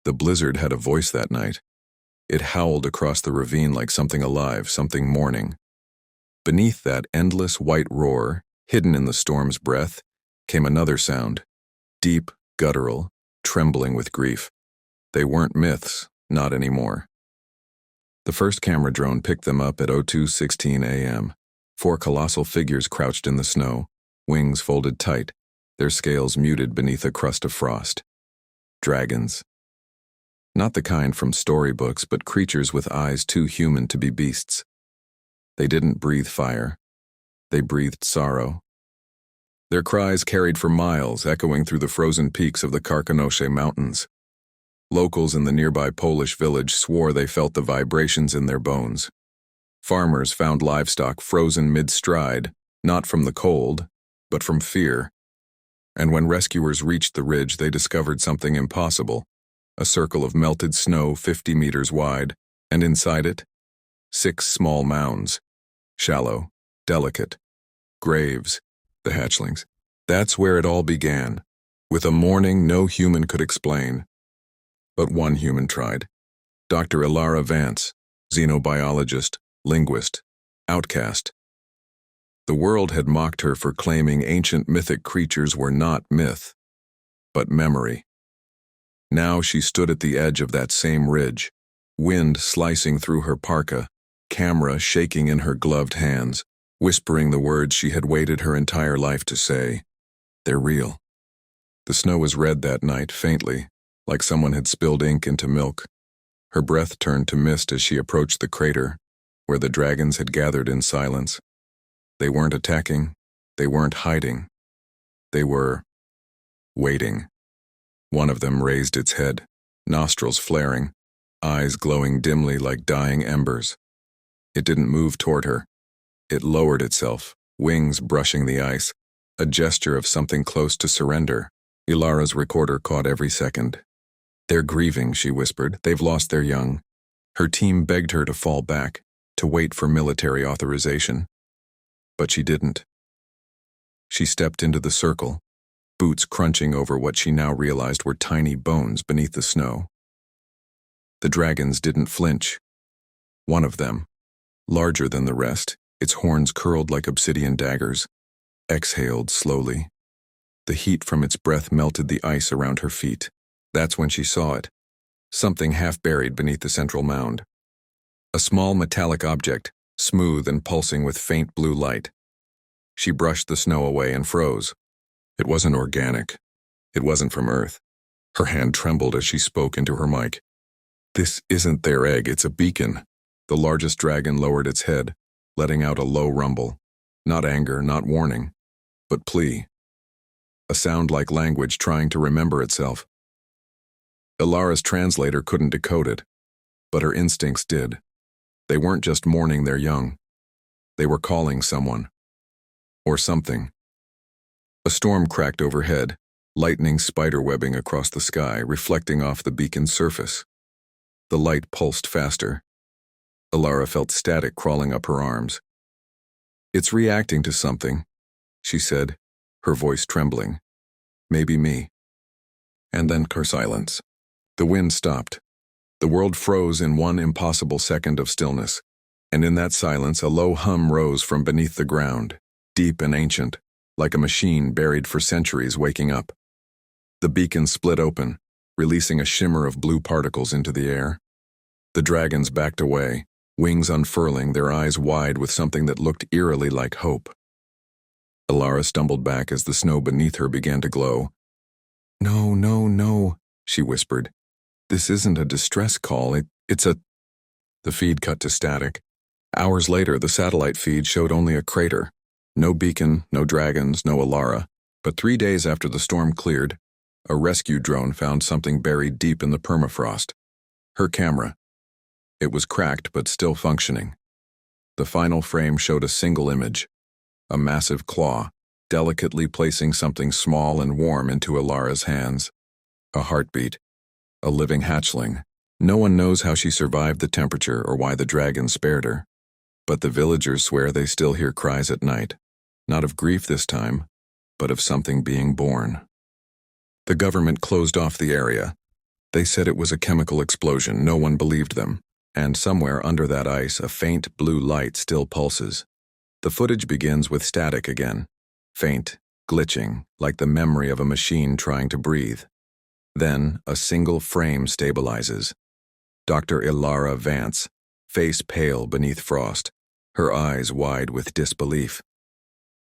The blizzard had a voice that night. It howled across the ravine like something alive, something mourning. Beneath that endless white roar, hidden in the storm's breath, came another sound, deep, guttural, trembling with grief. They weren't myths, not anymore. The first camera drone picked them up at 02:16 a.m. 4 colossal figures crouched in the snow, wings folded tight, their scales muted beneath a crust of frost. Dragons. Not the kind from storybooks, but creatures with eyes too human to be beasts. They didn't breathe fire. They breathed sorrow. Their cries carried for miles, echoing through the frozen peaks of the Karkonosze Mountains. Locals in the nearby Polish village swore they felt the vibrations in their bones. Farmers found livestock frozen mid-stride, not from the cold, but from fear. And when rescuers reached the ridge, they discovered something impossible. A circle of melted snow 50 meters wide, and inside it, 6 small mounds. Shallow, delicate. Graves, the hatchlings. That's where it all began, with a mourning no human could explain. But one human tried. Dr. Elara Vance, xenobiologist, linguist, outcast. The world had mocked her for claiming ancient mythic creatures were not myth, but memory. Now she stood at the edge of that same ridge, wind slicing through her parka, camera shaking in her gloved hands, whispering the words she had waited her entire life to say. They're real. The snow was red that night, faintly, like someone had spilled ink into milk. Her breath turned to mist as she approached the crater, where the dragons had gathered in silence. They weren't attacking. They weren't hiding. They were waiting. One of them raised its head, nostrils flaring, eyes glowing dimly like dying embers. It didn't move toward her. It lowered itself, wings brushing the ice, a gesture of something close to surrender. Elara's recorder caught every second. They're grieving, she whispered. They've lost their young. Her team begged her to fall back, to wait for military authorization. But she didn't. She stepped into the circle, boots crunching over what she now realized were tiny bones beneath the snow. The dragons didn't flinch. One of them, larger than the rest, its horns curled like obsidian daggers, exhaled slowly. The heat from its breath melted the ice around her feet. That's when she saw it, something half buried beneath the central mound. A small metallic object, smooth and pulsing with faint blue light. She brushed the snow away and froze. It wasn't organic. It wasn't from Earth. Her hand trembled as she spoke into her mic. This isn't their egg, it's a beacon. The largest dragon lowered its head, letting out a low rumble. Not anger, not warning, but plea. A sound like language trying to remember itself. Elara's translator couldn't decode it, but her instincts did. They weren't just mourning their young. They were calling someone. Or something. A storm cracked overhead, lightning spiderwebbing across the sky, reflecting off the beacon's surface. The light pulsed faster. Elara felt static crawling up her arms. It's reacting to something, she said, her voice trembling. Maybe me. And then silence. The wind stopped. The world froze in one impossible second of stillness, and in that silence a low hum rose from beneath the ground, deep and ancient, like a machine buried for centuries waking up. The beacon split open, releasing a shimmer of blue particles into the air. The dragons backed away, wings unfurling, their eyes wide with something that looked eerily like hope. Elara stumbled back as the snow beneath her began to glow. No, no, no, she whispered. This isn't a distress call, it's a... The feed cut to static. Hours later, the satellite feed showed only a crater. No beacon, no dragons, no Elara. But 3 days after the storm cleared, a rescue drone found something buried deep in the permafrost. Her camera. It was cracked but still functioning. The final frame showed a single image. A massive claw, delicately placing something small and warm into Elara's hands. A heartbeat. A living hatchling. No one knows how she survived the temperature or why the dragon spared her. But the villagers swear they still hear cries at night. Not of grief this time, but of something being born. The government closed off the area. They said it was a chemical explosion. No one believed them. And somewhere under that ice, a faint blue light still pulses. The footage begins with static again. Faint, glitching, like the memory of a machine trying to breathe. Then, a single frame stabilizes. Dr. Elara Vance, face pale beneath frost, her eyes wide with disbelief.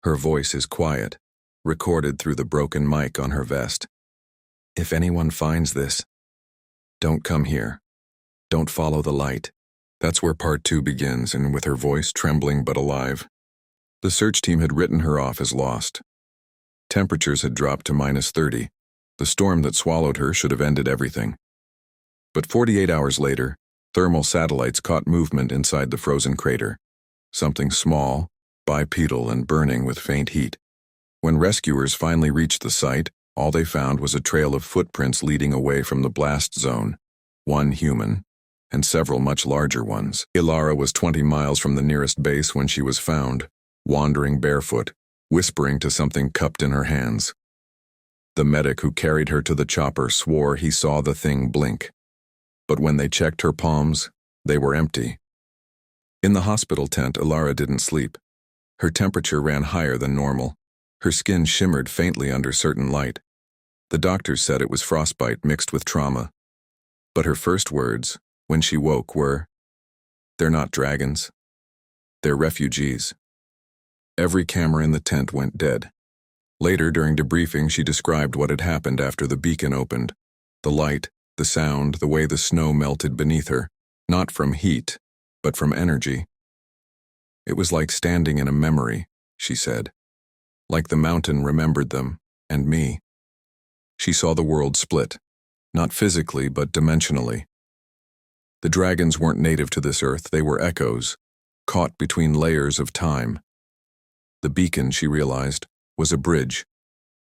Her voice is quiet, recorded through the broken mic on her vest. If anyone finds this, don't come here. Don't follow the light. That's where part 2 begins, and with her voice trembling but alive. The search team had written her off as lost. Temperatures had dropped to -30. The storm that swallowed her should have ended everything. But 48 hours later, thermal satellites caught movement inside the frozen crater. Something small, bipedal and burning with faint heat. When rescuers finally reached the site, all they found was a trail of footprints leading away from the blast zone. One human, and several much larger ones. Elara was 20 miles from the nearest base when she was found, wandering barefoot, whispering to something cupped in her hands. The medic who carried her to the chopper swore he saw the thing blink. But when they checked her palms, they were empty. In the hospital tent, Elara didn't sleep. Her temperature ran higher than normal. Her skin shimmered faintly under certain light. The doctors said it was frostbite mixed with trauma. But her first words, when she woke, were, "They're not dragons. They're refugees." Every camera in the tent went dead. Later, during debriefing, she described what had happened after the beacon opened. The light, the sound, the way the snow melted beneath her, not from heat, but from energy. It was like standing in a memory, she said. Like the mountain remembered them, and me. She saw the world split, not physically, but dimensionally. The dragons weren't native to this earth, they were echoes, caught between layers of time. The beacon, she realized, was a bridge,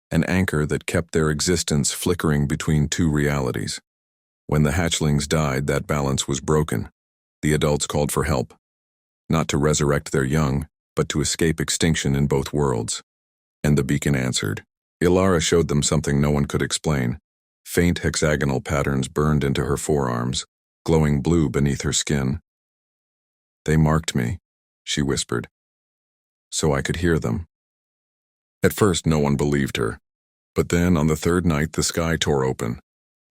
an anchor that kept their existence flickering between two realities. When the hatchlings died, that balance was broken. The adults called for help, not to resurrect their young, but to escape extinction in both worlds. And the beacon answered. Elara showed them something no one could explain. Faint hexagonal patterns burned into her forearms, glowing blue beneath her skin. "They marked me," she whispered, "so I could hear them." At first, no one believed her. But then, on the third night, the sky tore open.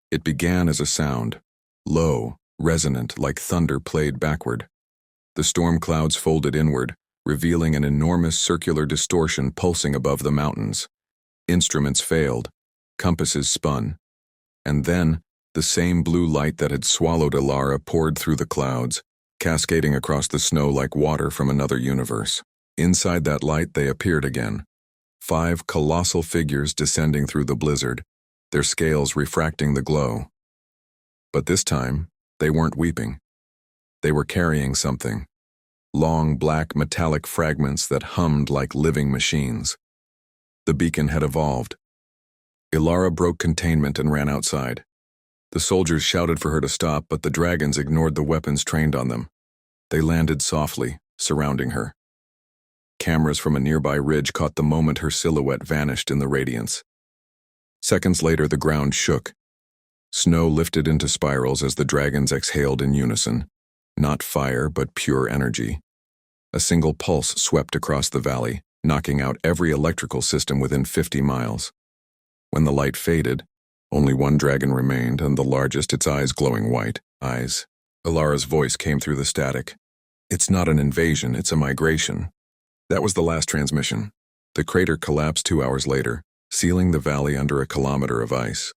It began as a sound, low, resonant, like thunder played backward. The storm clouds folded inward, revealing an enormous circular distortion pulsing above the mountains. Instruments failed, compasses spun. And then, the same blue light that had swallowed Elara poured through the clouds, cascading across the snow like water from another universe. Inside that light, they appeared again. 5 colossal figures descending through the blizzard, their scales refracting the glow. But this time, they weren't weeping. They were carrying something. Long, black, metallic fragments that hummed like living machines. The beacon had evolved. Elara broke containment and ran outside. The soldiers shouted for her to stop, but the dragons ignored the weapons trained on them. They landed softly, surrounding her. Cameras from a nearby ridge caught the moment her silhouette vanished in the radiance. Seconds later, the ground shook. Snow lifted into spirals as the dragons exhaled in unison. Not fire, but pure energy. A single pulse swept across the valley, knocking out every electrical system within 50 miles. When the light faded, only one dragon remained, and the largest, its eyes glowing white. Eyes. Elara's voice came through the static. "It's not an invasion, it's a migration." That was the last transmission. The crater collapsed 2 hours later, sealing the valley under a kilometer of ice.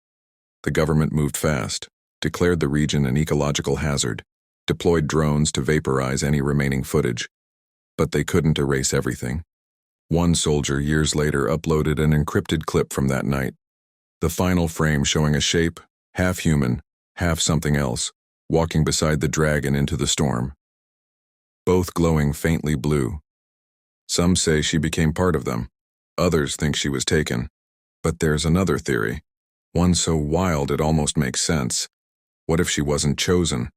The government moved fast, declared the region an ecological hazard, deployed drones to vaporize any remaining footage. But they couldn't erase everything. One soldier, years later, uploaded an encrypted clip from that night. The final frame showing a shape, half human, half something else, walking beside the dragon into the storm. Both glowing faintly blue. Some say she became part of them. Others think she was taken. But there's another theory, one so wild it almost makes sense. What if she wasn't chosen?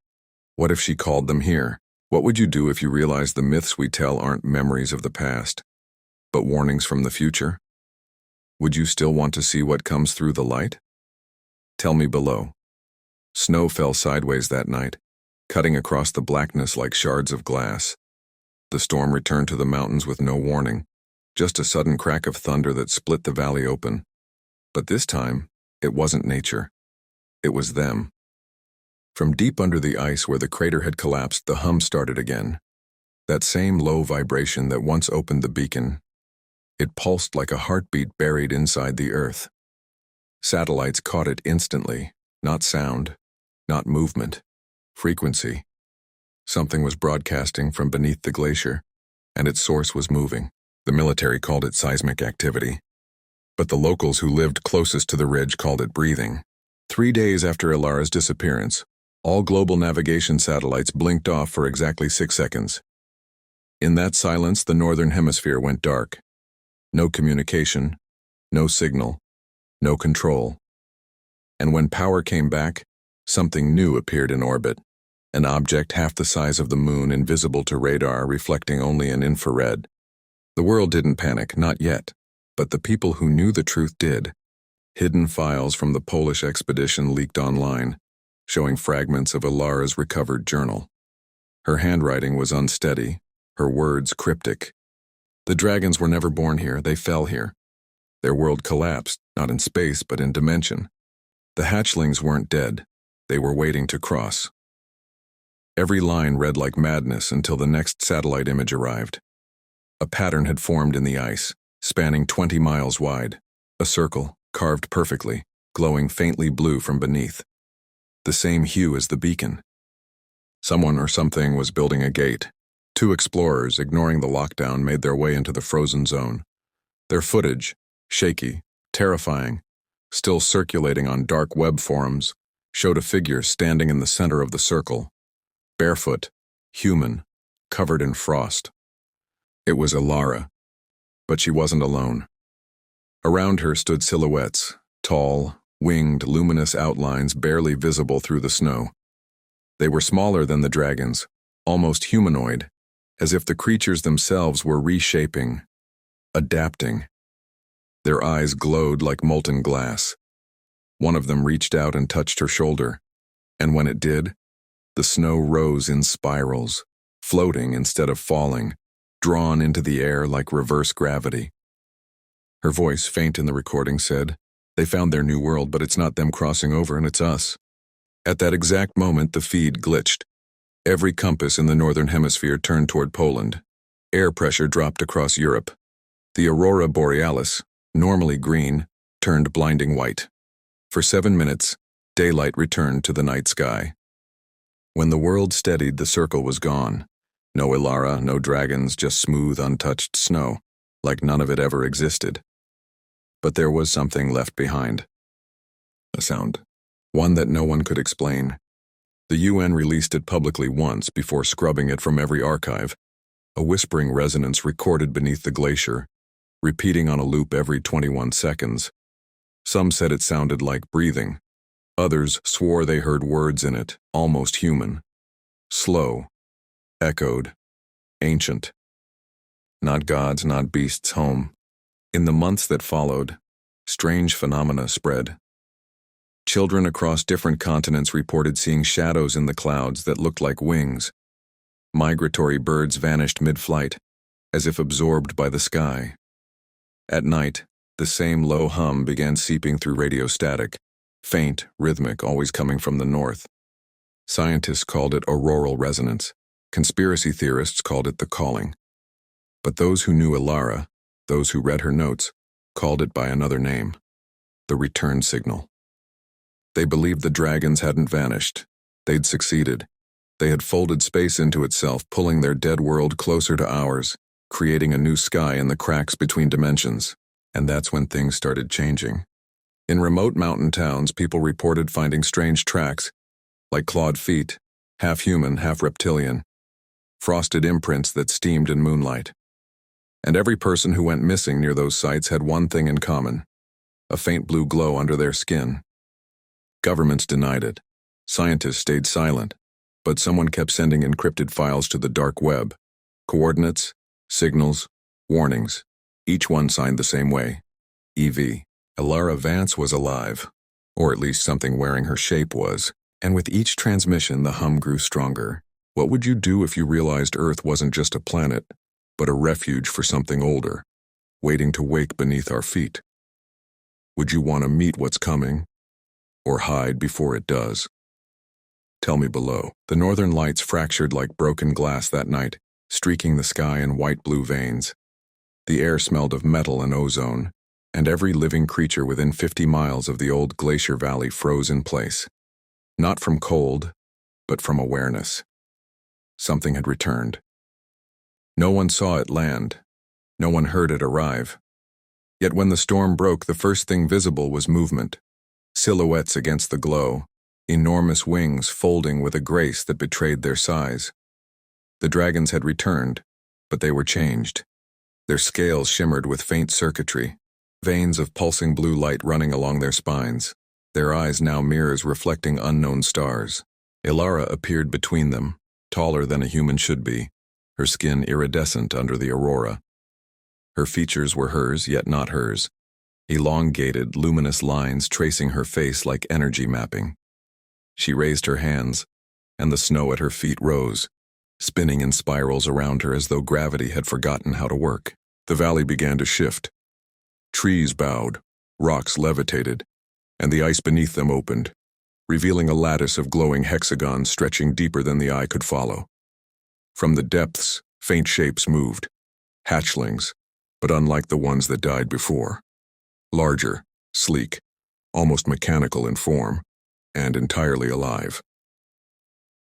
What if she called them here? What would you do if you realized the myths we tell aren't memories of the past, but warnings from the future? Would you still want to see what comes through the light? Tell me below. Snow fell sideways that night, cutting across the blackness like shards of glass. The storm returned to the mountains with no warning, just a sudden crack of thunder that split the valley open. But this time, it wasn't nature. It was them. From deep under the ice where the crater had collapsed, the hum started again. That same low vibration that once opened the beacon. It pulsed like a heartbeat buried inside the earth. Satellites caught it instantly, not sound, not movement, frequency. Something was broadcasting from beneath the glacier, and its source was moving. The military called it seismic activity, but the locals who lived closest to the ridge called it breathing. 3 days after Elara's disappearance, all global navigation satellites blinked off for exactly 6 seconds. In that silence, the northern hemisphere went dark. No communication, no signal, no control. And when power came back, something new appeared in orbit. An object half the size of the moon, invisible to radar, reflecting only in infrared. The world didn't panic, not yet, but the people who knew the truth did. Hidden files from the Polish expedition leaked online, showing fragments of Elara's recovered journal. Her handwriting was unsteady, her words cryptic. The dragons were never born here, they fell here. Their world collapsed, not in space, but in dimension. The hatchlings weren't dead, they were waiting to cross. Every line read like madness until the next satellite image arrived. A pattern had formed in the ice, spanning 20 miles wide. A circle, carved perfectly, glowing faintly blue from beneath. The same hue as the beacon. Someone or something was building a gate. 2 explorers, ignoring the lockdown, made their way into the frozen zone. Their footage, shaky, terrifying, still circulating on dark web forums, showed a figure standing in the center of the circle. Barefoot, human, covered in frost. It was Elara, but she wasn't alone. Around her stood silhouettes, tall, winged, luminous outlines barely visible through the snow. They were smaller than the dragons, almost humanoid, as if the creatures themselves were reshaping, adapting. Their eyes glowed like molten glass. One of them reached out and touched her shoulder, and when it did, the snow rose in spirals, floating instead of falling, drawn into the air like reverse gravity. Her voice, faint in the recording, said, "They found their new world, but it's not them crossing over, and it's us." At that exact moment, the feed glitched. Every compass in the northern hemisphere turned toward Poland. Air pressure dropped across Europe. The aurora borealis, normally green, turned blinding white. For 7 minutes, daylight returned to the night sky. When the world steadied, the circle was gone. No Elara, no dragons, just smooth, untouched snow, like none of it ever existed. But there was something left behind. A sound. One that no one could explain. The UN released it publicly once before scrubbing it from every archive. A whispering resonance recorded beneath the glacier, repeating on a loop every 21 seconds. Some said it sounded like breathing. Others swore they heard words in it, almost human. Slow. Echoed. Ancient. Not gods, not beasts home. In the months that followed, strange phenomena spread. Children across different continents reported seeing shadows in the clouds that looked like wings. Migratory birds vanished mid-flight, as if absorbed by the sky. At night, the same low hum began seeping through radio static, faint, rhythmic, always coming from the north. Scientists called it auroral resonance. Conspiracy theorists called it the calling. But those who knew Elara, those who read her notes, called it by another name, the return signal. They believed the dragons hadn't vanished. They'd succeeded. They had folded space into itself, pulling their dead world closer to ours, creating a new sky in the cracks between dimensions. And that's when things started changing. In remote mountain towns, people reported finding strange tracks, like clawed feet, half human, half reptilian, frosted imprints that steamed in moonlight. And every person who went missing near those sites had one thing in common: a faint blue glow under their skin. Governments denied it. Scientists stayed silent, but someone kept sending encrypted files to the dark web. Coordinates, signals, warnings, each one signed the same way: EV. Elara Vance was alive, or at least something wearing her shape was, And with each transmission, the hum grew stronger. What would you do if you realized Earth wasn't just a planet, but a refuge for something older, waiting to wake beneath our feet? Would you want to meet what's coming, or hide before it does? Tell me below. The northern lights fractured like broken glass that night, streaking the sky in white-blue veins. The air smelled of metal and ozone, and every living creature within 50 miles of the old glacier valley froze in place. Not from cold, but from awareness. Something had returned. No one saw it land. No one heard it arrive. Yet when the storm broke, the first thing visible was movement. Silhouettes against the glow, enormous wings folding with a grace that betrayed their size. The dragons had returned, but they were changed. Their scales shimmered with faint circuitry, veins of pulsing blue light running along their spines, their eyes now mirrors reflecting unknown stars. Elara appeared between them, taller than a human should be, her skin iridescent under the aurora. Her features were hers, yet not hers, elongated, luminous lines tracing her face like energy mapping. She raised her hands, and the snow at her feet rose, spinning in spirals around her as though gravity had forgotten how to work. The valley began to shift. Trees bowed, rocks levitated, and the ice beneath them opened, revealing a lattice of glowing hexagons stretching deeper than the eye could follow. From the depths, faint shapes moved, hatchlings, but unlike the ones that died before. Larger, sleek, almost mechanical in form, and entirely alive.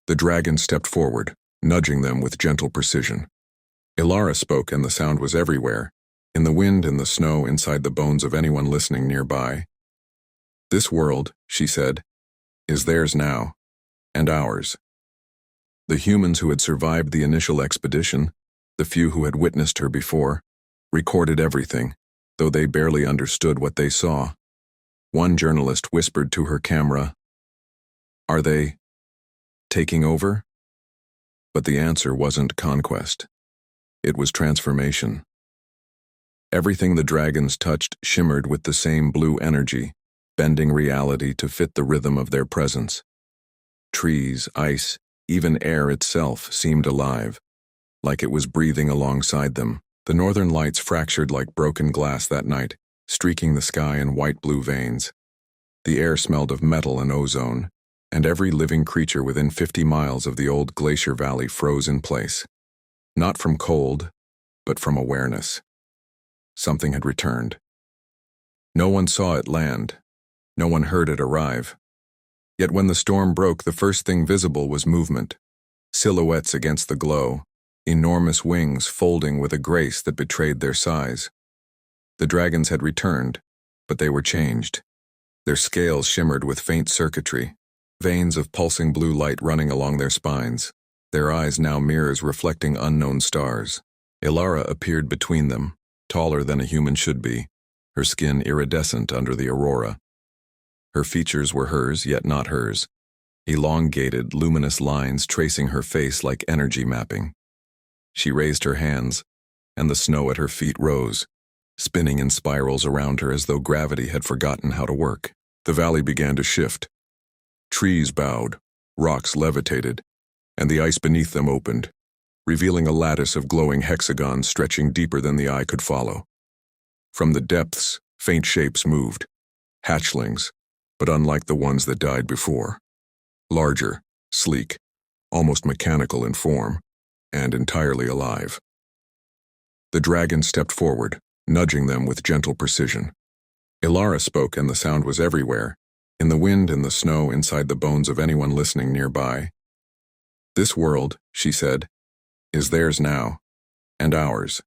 The dragon stepped forward, nudging them with gentle precision. Elara spoke, and the sound was everywhere, in the wind and the snow, inside the bones of anyone listening nearby. This world, she said, is theirs now, and ours. The humans who had survived the initial expedition, the few who had witnessed her before, recorded everything, though they barely understood what they saw. One journalist whispered to her camera, "Are they taking over?" But the answer wasn't conquest. It was transformation. Everything the dragons touched shimmered with the same blue energy, bending reality to fit the rhythm of their presence. Trees, ice, even air itself seemed alive, like it was breathing alongside them. The northern lights fractured like broken glass that night, streaking the sky in white-blue veins. The air smelled of metal and ozone, and every living creature within 50 miles of the old glacier valley froze in place. Not from cold, but from awareness. Something had returned. No one saw it land. No one heard it arrive. Yet when the storm broke, the first thing visible was movement. Silhouettes against the glow, enormous wings folding with a grace that betrayed their size. The dragons had returned, but they were changed. Their scales shimmered with faint circuitry, veins of pulsing blue light running along their spines, their eyes now mirrors reflecting unknown stars. Elara appeared between them, taller than a human should be, her skin iridescent under the aurora. Her features were hers, yet not hers, elongated, luminous lines tracing her face like energy mapping. She raised her hands, and the snow at her feet rose, spinning in spirals around her as though gravity had forgotten how to work. The valley began to shift. Trees bowed, rocks levitated, and the ice beneath them opened, revealing a lattice of glowing hexagons stretching deeper than the eye could follow. From the depths, faint shapes moved, hatchlings, but unlike the ones that died before. Larger, sleek, almost mechanical in form, and entirely alive. The dragon stepped forward, nudging them with gentle precision. Elara spoke, and the sound was everywhere, in the wind and the snow, inside the bones of anyone listening nearby. This world, she said, is theirs now, and ours.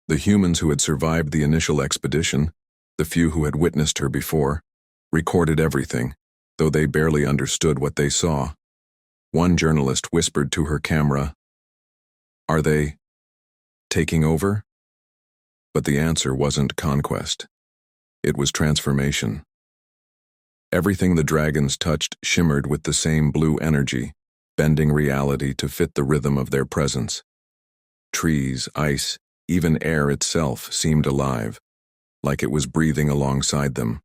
The humans who had survived the initial expedition, the few who had witnessed her before, recorded everything, though they barely understood what they saw. One journalist whispered to her camera, "Are they taking over?" But the answer wasn't conquest. It was transformation. Everything the dragons touched shimmered with the same blue energy, bending reality to fit the rhythm of their presence. Trees, ice, even air itself seemed alive, like it was breathing alongside them.